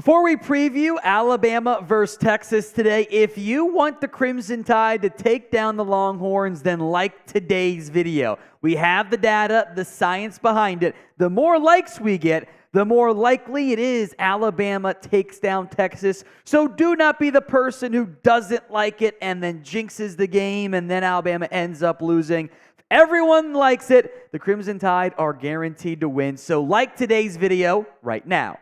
Before we preview Alabama versus Texas today, if you want the Crimson Tide to take down the Longhorns, then like today's video. We have the data, the science behind it. The more likes we get, the more likely it is Alabama takes down Texas. So do not be the person who doesn't like it and then jinxes the game and then Alabama ends up losing. If everyone likes it, the Crimson Tide are guaranteed to win. So like today's video right now.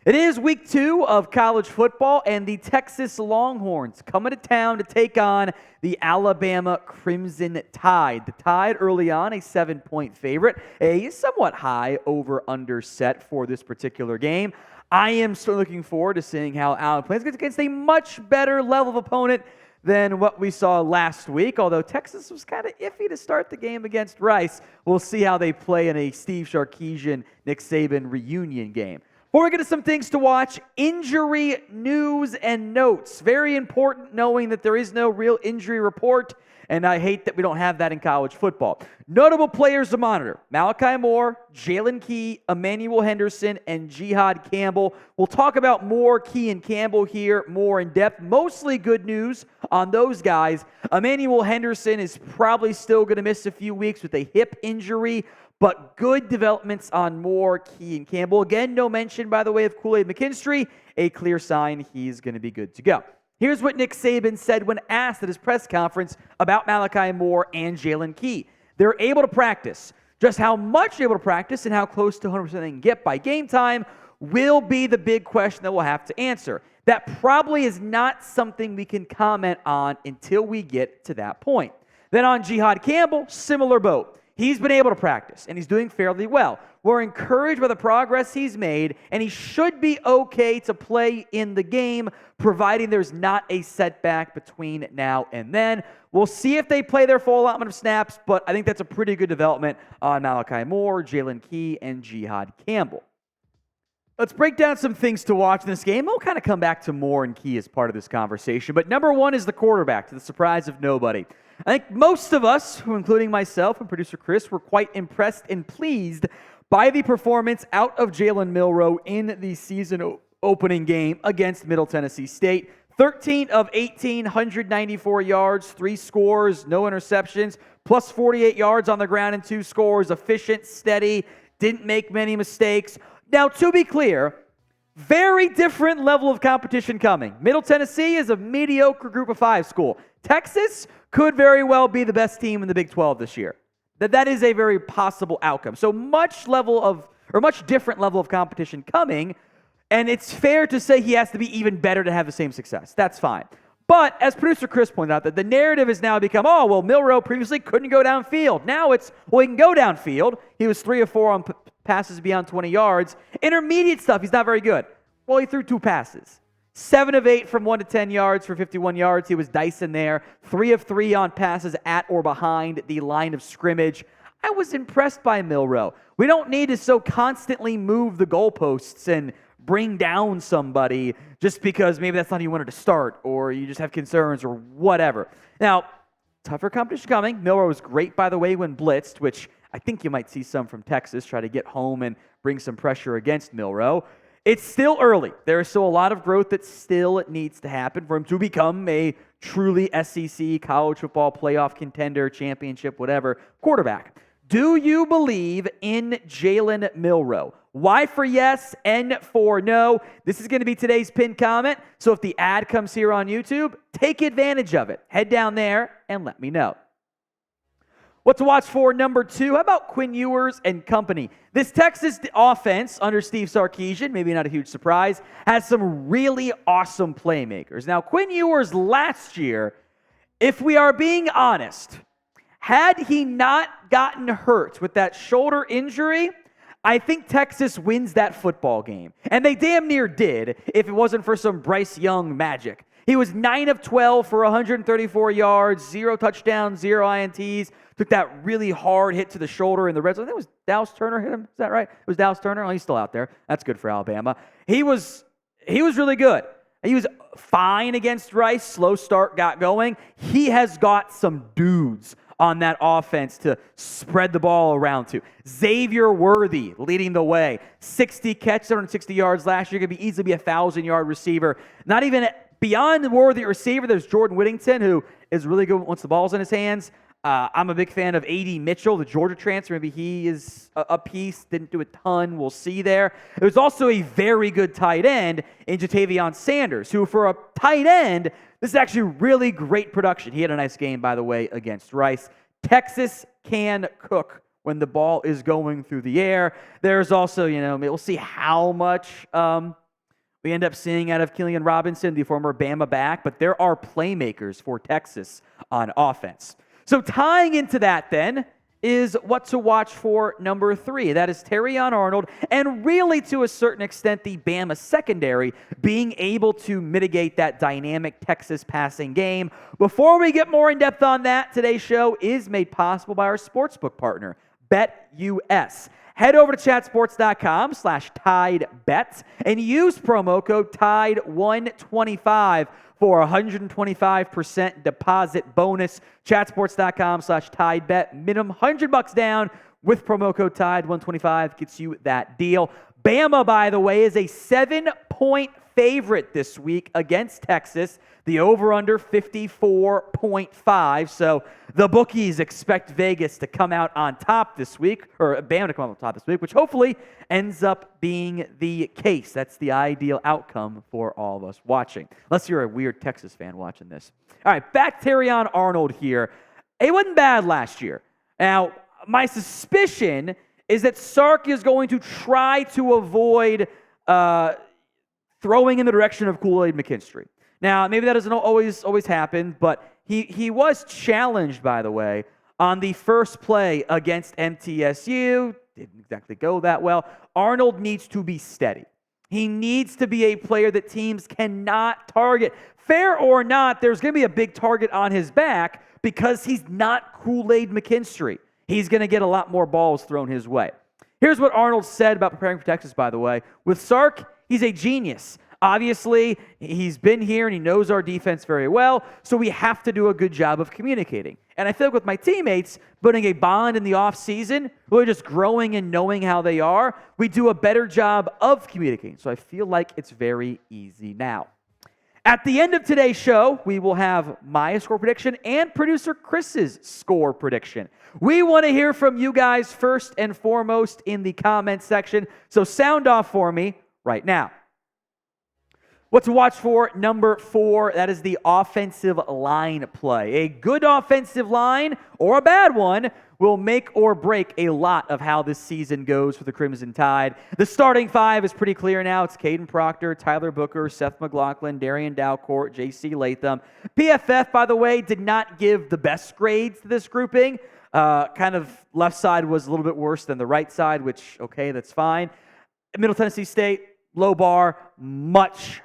It is week 2 of college football, and the Texas Longhorns coming to town to take on the Alabama Crimson Tide. The Tide early on, a 7-point favorite, a somewhat high over-under set for this particular game. I am still looking forward to seeing how Alabama plays against a much better level of opponent than what we saw last week, although Texas was kind of iffy to start the game against Rice. We'll see how they play in a Steve Sarkisian, Nick Saban reunion game. Before we get to some things to watch, injury news and notes. Very important knowing that there is no real injury report, and I hate that we don't have that in college football. Notable players to monitor: Malachi Moore, Jaylen Key, Emmanuel Henderson, and Jihaad Campbell. We'll talk about more Key and Campbell here more in depth. Mostly good news on those guys. Emmanuel Henderson is probably still going to miss a few weeks with a hip injury, but good developments on Moore, Key, and Campbell. Again, no mention, by the way, of Kool-Aid McKinstry. A clear sign he's going to be good to go. Here's what Nick Saban said when asked at his press conference about Malachi Moore and Jaylen Key. They're able to practice. Just how much they're able to practice and how close to 100% they can get by game time will be the big question that we'll have to answer. That probably is not something we can comment on until we get to that point. Then on Jihaad Campbell, similar boat. He's been able to practice, and he's doing fairly well. We're encouraged by the progress he's made, and he should be okay to play in the game, providing there's not a setback between now and then. We'll see if they play their full allotment of snaps, but I think that's a pretty good development on Malachi Moore, Jaylen Key, and Jihaad Campbell. Let's break down some things to watch in this game. We'll kind of come back to Moore and Key as part of this conversation, but number one is the quarterback, to the surprise of nobody. I think most of us, including myself and producer Chris, were quite impressed and pleased by the performance out of Jalen Milroe in the season opening game against Middle Tennessee State. 13 of 18, 194 yards, 3 scores, no interceptions, plus 48 yards on the ground and 2 scores. Efficient, steady, didn't make many mistakes. Now, to be clear, very different level of competition coming. Middle Tennessee is a mediocre group of 5 school. Texas could very well be the best team in the Big 12 this year. That is a very possible outcome. So much different level of competition coming, and it's fair to say he has to be even better to have the same success. That's fine. But as producer Chris pointed out, that the narrative has now become, Milroe previously couldn't go downfield. Now it's, he can go downfield. He was 3 of 4 on passes beyond 20 yards. Intermediate stuff, he's not very good. Well, he threw 2 passes. 7 of 8 from 1 to 10 yards for 51 yards. He was dicing there. 3 of 3 on passes at or behind the line of scrimmage. I was impressed by Milroe. We don't need to so constantly move the goalposts and bring down somebody just because maybe that's not how you wanted to start or you just have concerns or whatever. Now, tougher competition coming. Milroe was great, by the way, when blitzed, which I think you might see some from Texas try to get home and bring some pressure against Milroe. It's still early. There is still a lot of growth that still needs to happen for him to become a truly SEC, college football playoff contender, championship, whatever, quarterback. Do you believe in Jalen Milroe? Y for yes, N for no. This is going to be today's pinned comment, so if the ad comes here on YouTube, take advantage of it. Head down there and let me know. What to watch for number 2, how about Quinn Ewers and company? This Texas offense under Steve Sarkisian, maybe not a huge surprise, has some really awesome playmakers. Now, Quinn Ewers last year, if we are being honest, had he not gotten hurt with that shoulder injury, I think Texas wins that football game. And they damn near did if it wasn't for some Bryce Young magic. He was 9 of 12 for 134 yards, 0 touchdowns, 0 INTs. Took that really hard hit to the shoulder in the red zone. I think it was Dallas Turner hit him. Is that right? It was Dallas Turner? Oh, he's still out there. That's good for Alabama. He was really good. He was fine against Rice. Slow start got going. He has got some dudes on that offense to spread the ball around to. Xavier Worthy leading the way. 60 catches, 160 yards last year. Going to be easily be a 1,000-yard receiver. Not even beyond Worthy receiver, there's Jordan Whittington, who is really good once the ball's in his hands. I'm a big fan of A.D. Mitchell, the Georgia transfer. Maybe he is a piece. Didn't do a ton. We'll see there. There's also a very good tight end in Jatavion Sanders, who for a tight end, this is actually really great production. He had a nice game, by the way, against Rice. Texas can cook when the ball is going through the air. There's also, we'll see how much we end up seeing out of Killian Robinson, the former Bama back, but there are playmakers for Texas on offense. So tying into that then is what to watch for number 3. That is Tyrion Arnold, and really to a certain extent the Bama secondary being able to mitigate that dynamic Texas passing game. Before we get more in depth on that, today's show is made possible by our sportsbook partner, BetUS. Head over to chatsports.com/TideBet and use promo code TIDE125 for a 125% deposit bonus. Chatsports.com/TideBet. Minimum $100 down with promo code TIDE125 gets you that deal. Bama, by the way, is a 7-point favorite this week against Texas. The over-under 54.5. So the bookies expect Vegas to come out on top this week, or Bama to come out on top this week, which hopefully ends up being the case. That's the ideal outcome for all of us watching, unless you're a weird Texas fan watching this. All right, back to Tyrion Arnold here. It wasn't bad last year. Now, my suspicion is that Sark is going to try to avoid throwing in the direction of Kool-Aid McKinstry. Now, maybe that doesn't always happen, but he was challenged, by the way, on the first play against MTSU. Didn't exactly go that well. Arnold needs to be steady. He needs to be a player that teams cannot target. Fair or not, there's going to be a big target on his back because he's not Kool-Aid McKinstry. He's going to get a lot more balls thrown his way. Here's what Arnold said about preparing for Texas, by the way. With Sark, he's a genius. Obviously, he's been here and he knows our defense very well, so we have to do a good job of communicating. And I feel like with my teammates, putting a bond in the offseason, really just growing and knowing how they are, we do a better job of communicating. So I feel like it's very easy now. At the end of today's show, we will have my score prediction and producer Chris's score prediction. We want to hear from you guys first and foremost in the comments section, so sound off for me right now. What to watch for, number 4, that is the offensive line play. A good offensive line, or a bad one, will make or break a lot of how this season goes for the Crimson Tide. The starting 5 is pretty clear now. It's Caden Proctor, Tyler Booker, Seth McLaughlin, Darian Dalcourt, J.C. Latham. PFF, by the way, did not give the best grades to this grouping. Kind of left side was a little bit worse than the right side, which, okay, that's fine. Middle Tennessee State, low bar, much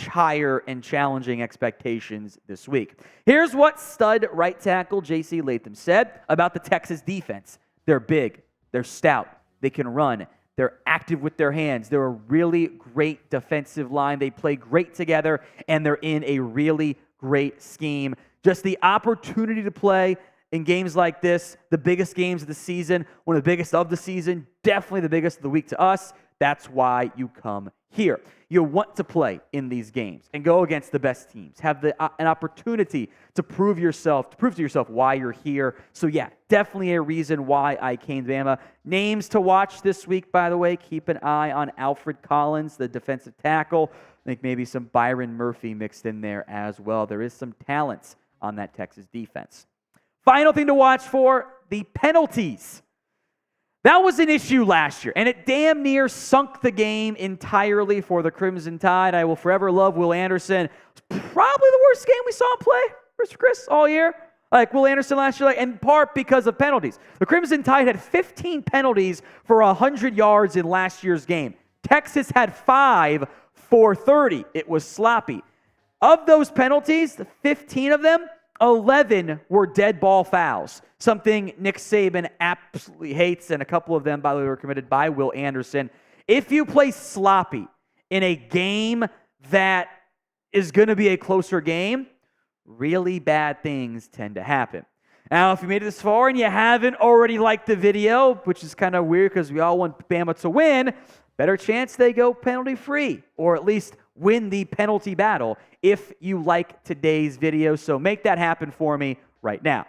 higher and challenging expectations this week. Here's what stud right tackle J.C. Latham said about the Texas defense. They're big, they're stout, they can run, they're active with their hands, they're a really great defensive line, they play great together, and they're in a really great scheme. Just the opportunity to play in games like this, the biggest games of the season, one of the biggest of the season, definitely the biggest of the week to us. That's why you come here. You want to play in these games and go against the best teams. Have an opportunity to prove to yourself why you're here. So yeah, definitely a reason why I came to Bama. Names to watch this week, by the way. Keep an eye on Alfred Collins, the defensive tackle. I think maybe some Byron Murphy mixed in there as well. There is some talents on that Texas defense. Final thing to watch for, the penalties. That was an issue last year, and it damn near sunk the game entirely for the Crimson Tide. I will forever love Will Anderson. It's probably the worst game we saw him play, Mr. Chris, all year. Like Will Anderson last year, in part because of penalties. The Crimson Tide had 15 penalties for 100 yards in last year's game. Texas had 5 for 30. It was sloppy. Of those penalties, the 15 of them, 11 were dead ball fouls, something Nick Saban absolutely hates, and a couple of them, by the way, were committed by Will Anderson. If you play sloppy in a game that is going to be a closer game, really bad things tend to happen. Now, if you made it this far and you haven't already liked the video, which is kind of weird because we all want Bama to win, better chance they go penalty-free, or at least win the penalty battle if you like today's video. So make that happen for me right now.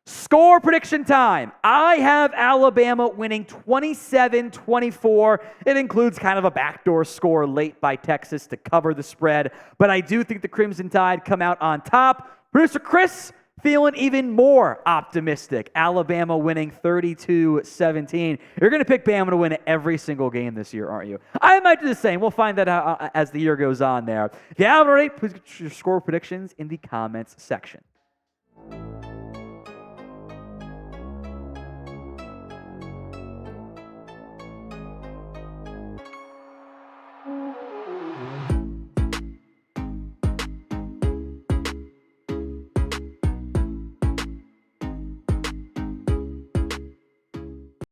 Score prediction time. I have Alabama winning 27-24. It includes kind of a backdoor score late by Texas to cover the spread, but I do think the Crimson Tide come out on top. Producer Chris feeling even more optimistic. Alabama winning 32-17. You're going to pick Bama to win every single game this year, aren't you? I might do the same. We'll find that out as the year goes on there. If you haven't already, please get your score predictions in the comments section.